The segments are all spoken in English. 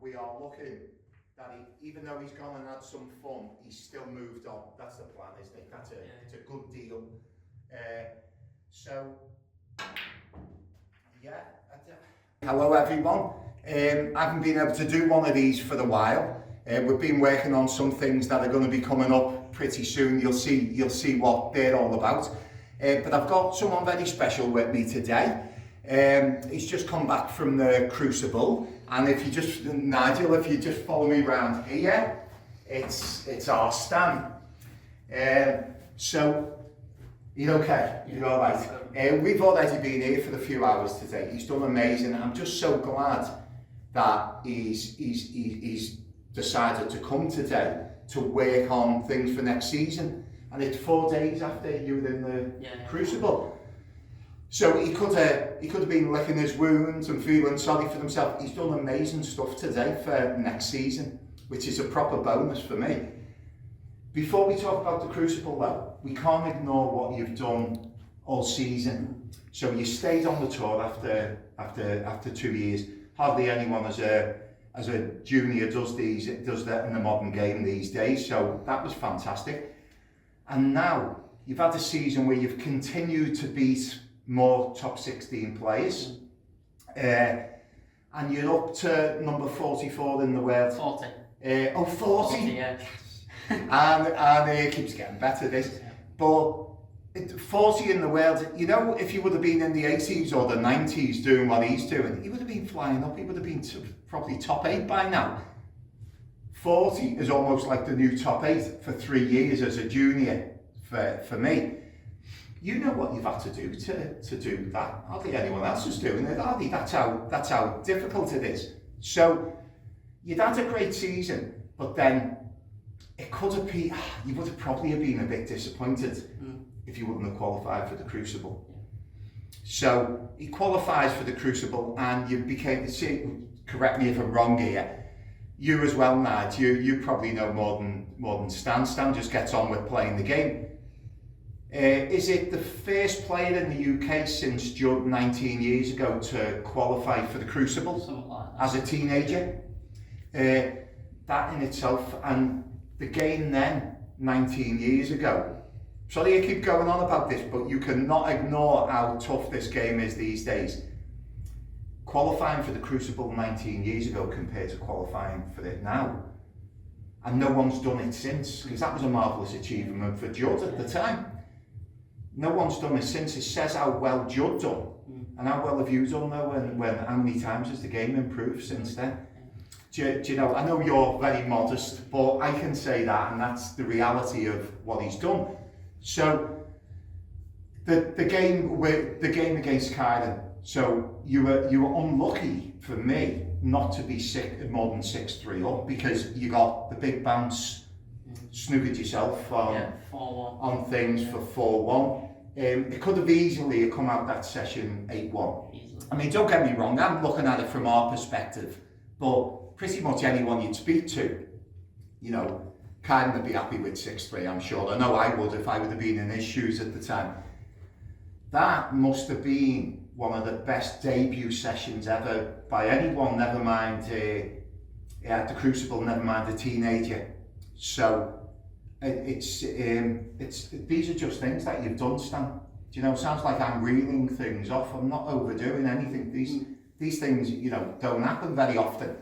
we are looking that even though he's gone and had some fun, he's still moved on. That's the plan, isn't it? It's a good deal. Hello everyone. I haven't been able to do one of these for a while. We've been working on some things that are going to be coming up pretty soon. You'll see what they're all about. But I've got someone very special with me today. He's just come back from the Crucible, and Nigel, if you just follow me around here, it's our Stan. So, you're okay? You're all right? We've already been here for a few hours today. He's done amazing. I'm just so glad that he's decided to come today to work on things for next season. And it's 4 days after you were in the Crucible. So he could have been licking his wounds and feeling sorry for himself. He's done amazing stuff today for next season, which is a proper bonus for me. Before we talk about the Crucible though, we can't ignore what you've done all season. So you stayed on the tour after 2 years. Hardly anyone as a junior does that in the modern game these days. So that was fantastic. And now you've had a season where you've continued to beat more top 16 players, and you're up to number 44 in the world. 40. 40? Yeah. and it keeps getting better, this. But 40 in the world, you know, if you would have been in the 80s or the 90s doing what he's doing, he would have been flying up. He would have been probably top 8 by now. 40 is almost like the new top 8 for 3 years as a junior for me. You know what you've had to do to do that. Hardly anyone else is doing it, hardly. That's how difficult it is. So you'd had a great season, but then it could have been, you would have probably been a bit disappointed if you wouldn't have qualified for the Crucible. So he qualifies for the Crucible and you became, correct me if I'm wrong here, you as well, Nige, you probably know more than Stan. Stan just gets on with playing the game. Is it the first player in the UK since Judd 19 years ago to qualify for the Crucible Like as a teenager? That in itself, and the game then, 19 years ago. Sorry I keep going on about this, but you cannot ignore how tough this game is these days. Qualifying for the Crucible 19 years ago compared to qualifying for it now. And no one's done it since, because that was a marvellous achievement for Judd at the time. No one's done it since. It says how well Judd done. And how well have you done though, and how many times has the game improved since then? Do you know, I know you're very modest, but I can say that, and that's the reality of what he's done. So, the game against Kyron, so you were unlucky for me not to be more than 6-3 up, because you got the big bounce, snookered yourself on things for 4-1. It could have easily come out that session 8-1. I mean, don't get me wrong, I'm looking at it from our perspective, but pretty much anyone you'd speak to, you know, kind of be happy with 6-3, I'm sure. I know I would if I would have been in his shoes at the time. That must have been one of the best debut sessions ever by anyone, never mind at the Crucible, never mind a teenager. So it's these are just things that you've done, Stan. Do you know, sounds like I'm reeling things off. I'm not overdoing anything. These things, you know, don't happen very often.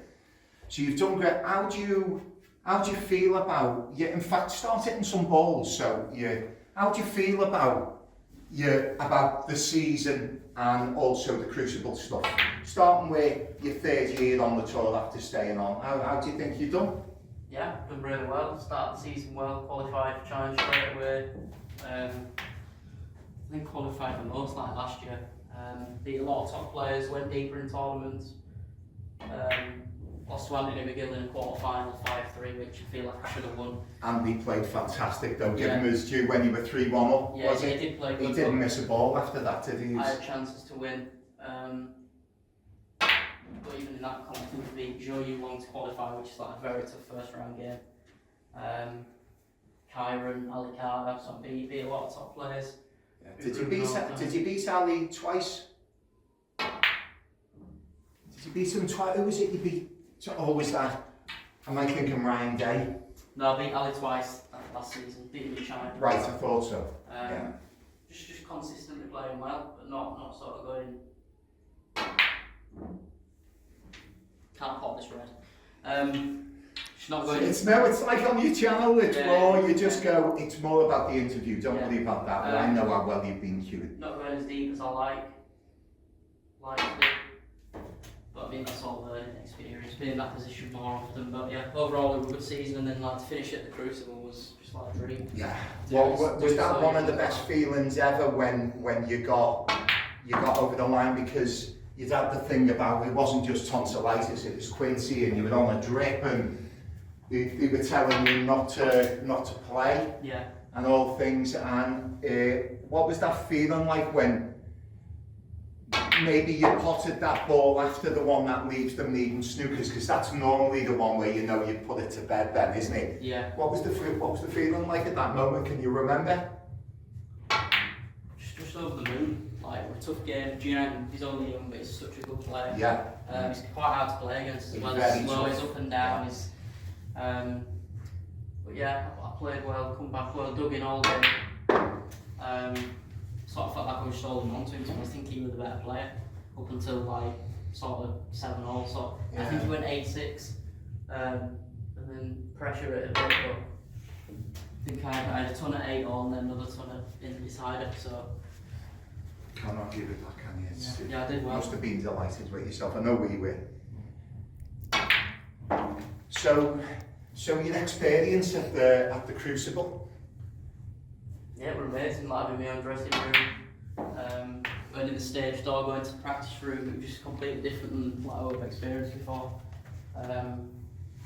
So you've done great. How do you feel about in fact start hitting some balls? So how do you feel about the season and also the Crucible stuff? Starting with your 3rd year on the tour after staying on, how do you think you've done? Yeah, done really well. Started the season well, qualified for challenge straight away. I think qualified the most like last year. Beat a lot of top players, went deeper in tournaments. Lost to Anthony McGill in a quarter-final 5-3, which I feel like I should have won. Andy played fantastic though, give him his due when he were 3-1 up, yeah, was he did play good. He didn't miss a ball after that, did he? I had chances to win. But even in that competition, beat Joe Yu Long to qualify, which is like a very tough first round game. Kyron, Ali Carter, so I beat a lot of top players. Yeah. Did you beat Ali twice? Did you beat him twice? Who was it you beat? So always that. Am I thinking Ryan Day? No, I beat Ali twice last season, beat him in China. Right, I thought so. Yeah. Just consistently playing well, but not sort of going. Can't pop this red. She's not going. It's like on your channel. It's more. You just go. It's more about the interview. Don't worry about that. But I know how well you've been cued. Not going as deep as I like. But I mean that's all learning experience. Being in that position more often. But yeah, overall it was a good season, and then like to finish at the Crucible was just like a dream. Yeah. Well, was that one of the best feelings ever when you got over the line, because you'd had the thing about it wasn't just tonsillitis, it was quinsy, and you were on a drip, and they were telling you not to play, and all things. And what was that feeling like when maybe you potted that ball after the one that leaves them needing snookers, because that's normally the one where you know you put it to bed then, isn't it? Yeah. What was the feeling like at that moment? Can you remember? Just over the moon. Like, we're a tough game. Gino, he's only young, but he's such a good player. Yeah. He's quite hard to play against as well. He's slow, he's up and down. He's, but yeah, I played well, come back well, dug in all day. Sort of felt like I was just holding on to him, so I was thinking he was the better player up until like sort of 7-all. So I think he went 8-6, and then pressure it a bit. But I think I had a ton at 8-all and then another ton at beside it. So. Cannot give it back, can you? Yeah, I did well. Must have been delighted with yourself. I know where you were. So your experience at the Crucible? Yeah, it was amazing. Like having my own dressing room, going in the stage door, going to the practice room. It was just completely different than what I've experienced before.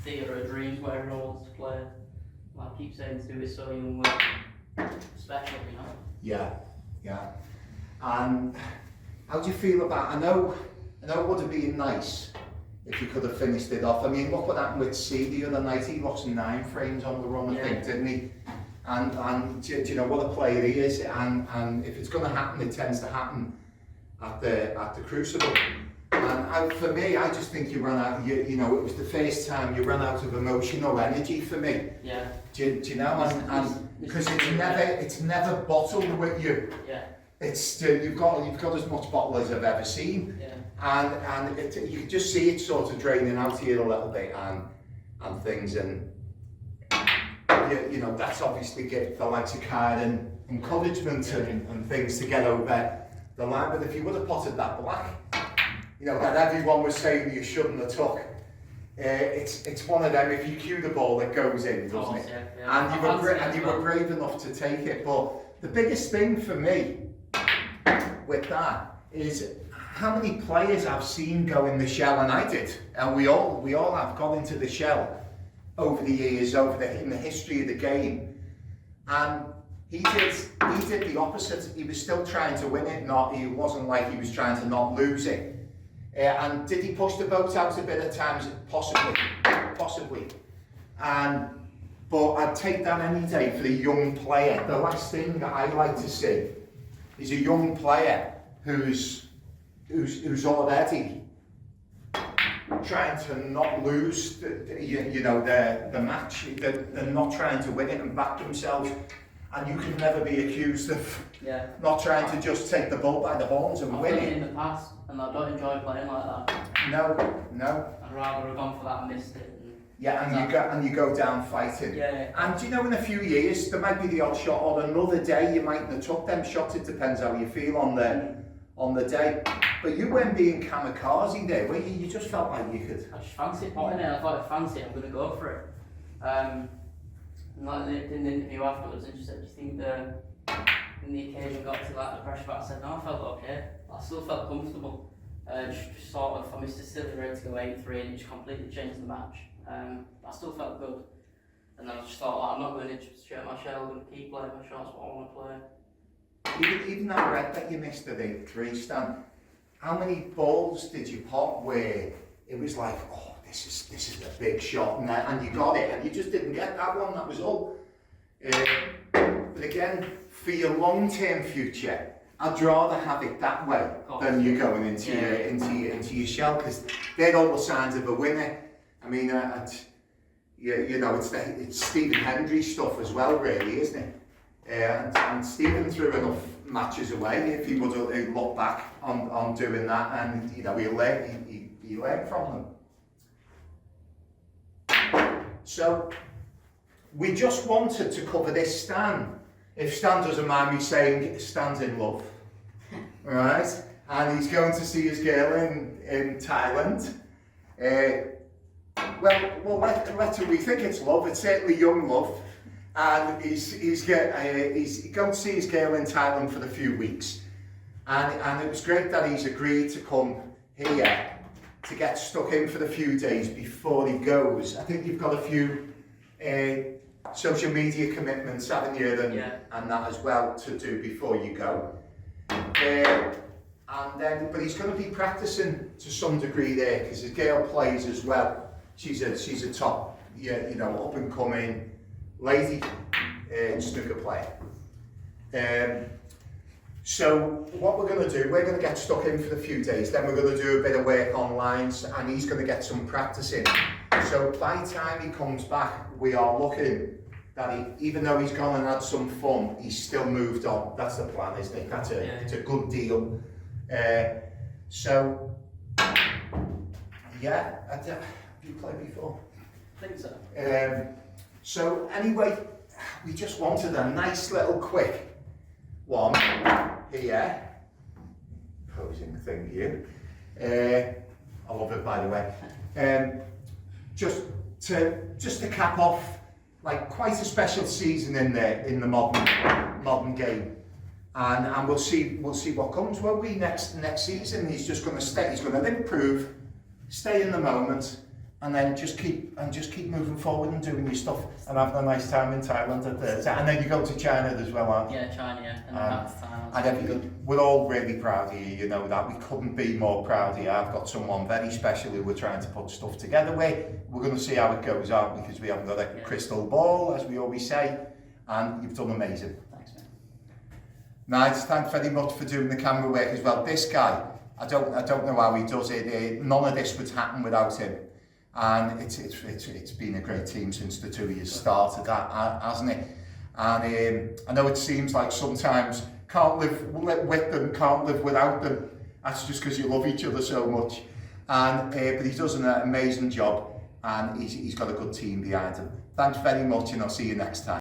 Theatre of dreams, where everyone wants to play. Like I keep saying to do it so young, special, you know. Yeah. And how do you feel about? I know it would have been nice if you could have finished it off. I mean, look what happened with C the other night. He lost 9 frames on the run, I think, didn't he? And do you know what a player he is? And if it's going to happen, it tends to happen at the Crucible. And for me, I just think you ran out. You know, it was the first time you ran out of emotional energy for me. Yeah. Do you know? And because it's never bottled with you. Yeah. It's you've got as much bottle as I've ever seen. Yeah. And you can just see it sort of draining out here a little bit and things, and you know that's obviously give the likes of card and encouragement and things to get over the line. But if you would have potted that black, you know, that everyone was saying you shouldn't have took, it's one of them. If you cue the ball, it goes in, doesn't it? Yeah. And you were brave enough to take it. But the biggest thing for me with that is how many players I've seen go in the shell, and I did, and we all have gone into the shell over the years, in the history of the game, and he did the opposite. He was still trying to win it. He wasn't like he was trying to not lose it. And did he push the boat out a bit at times? Possibly. But I'd take that any day for the young player. The last thing that I like to see is a young player who's already trying to not lose the match. They're not trying to win it and back themselves. And you can never be accused of not trying to just take the bull by the horns and win it. I've done it in the past, and I don't enjoy playing like that. No. I'd rather have gone for that and missed it. And you go down fighting. Yeah. And you know, in a few years, there might be the odd shot, or another day you mightn't have took them shots. It depends how you feel on the day. But you weren't being kamikaze there, where you just felt like you could. I just fancied potting it. I thought I fancied it. I'm going to go for it. And like in the interview afterwards, and she said, "Do you think when the occasion got to like the pressure?" But I said, "No, I felt okay. I still felt comfortable. Just sort of, I missed a silly ready to go 8-3, and it just completely changed the match. I still felt good, and then I just thought, I'm not going to share my shell. I'm going to keep playing my shots what I want to play." Even that red that you missed at 8-3, Stan, how many balls did you pot where it was like, oh, this is the big shot, and you got it, and you just didn't get that one, that was all. But again, for your long-term future, I'd rather have it that way than you going into your shell, because they're all the signs of a winner. I mean, you know, it's Stephen Hendry stuff as well, really, isn't it? And Stephen threw enough matches away if he would have looked back on doing that, and you know, he learned from them. So we just wanted to cover this Stan. If Stan doesn't mind me saying, Stan's in love, right? And he's going to see his girl in Thailand. Well, whether we think it's love, it's certainly young love. And he's going to see his girl in Thailand for a few weeks. And it was great that he's agreed to come here to get stuck in for a few days before he goes. I think you've got a few social media commitments, haven't you, and that as well to do before you go. But he's going to be practicing to some degree there because his girl plays as well. She's a top, you know, up and coming lady snooker player. So what we're going to do, we're going to get stuck in for a few days, then we're going to do a bit of work online, and he's going to get some practice in. So by the time he comes back, we are looking that even though he's gone and had some fun, he's still moved on. That's the plan, isn't it? It's a good deal. So, yeah, have you played before? I think so. So anyway, we just wanted a nice little quick one here. Posing thing here. I love it, by the way. Just to cap off, like, quite a special season in the modern game. And we'll see what comes, won't we, next season. He's just going to stay, he's going to improve, stay in the moment, and then just keep moving forward and doing your stuff and having a nice time in Thailand and then you go to China as well, aren't you? Yeah, China, yeah, and then back to Thailand. And good. We're all really proud of you, you know that. We couldn't be more proud of you. I've got someone very special who we're trying to put stuff together with. We're going to see how it goes, aren't we? Because we haven't got a crystal ball, as we always say, and you've done amazing. Thanks, man. Nice, thanks very much for doing the camera work as well. This guy, I don't know how he does it. None of this would happen without him. And it's been a great team since the 2 years started, hasn't it? And I know it seems like sometimes can't live with them, can't live without them. That's just because you love each other so much. And but he does an amazing job, and he's got a good team behind him. Thanks very much, and I'll see you next time.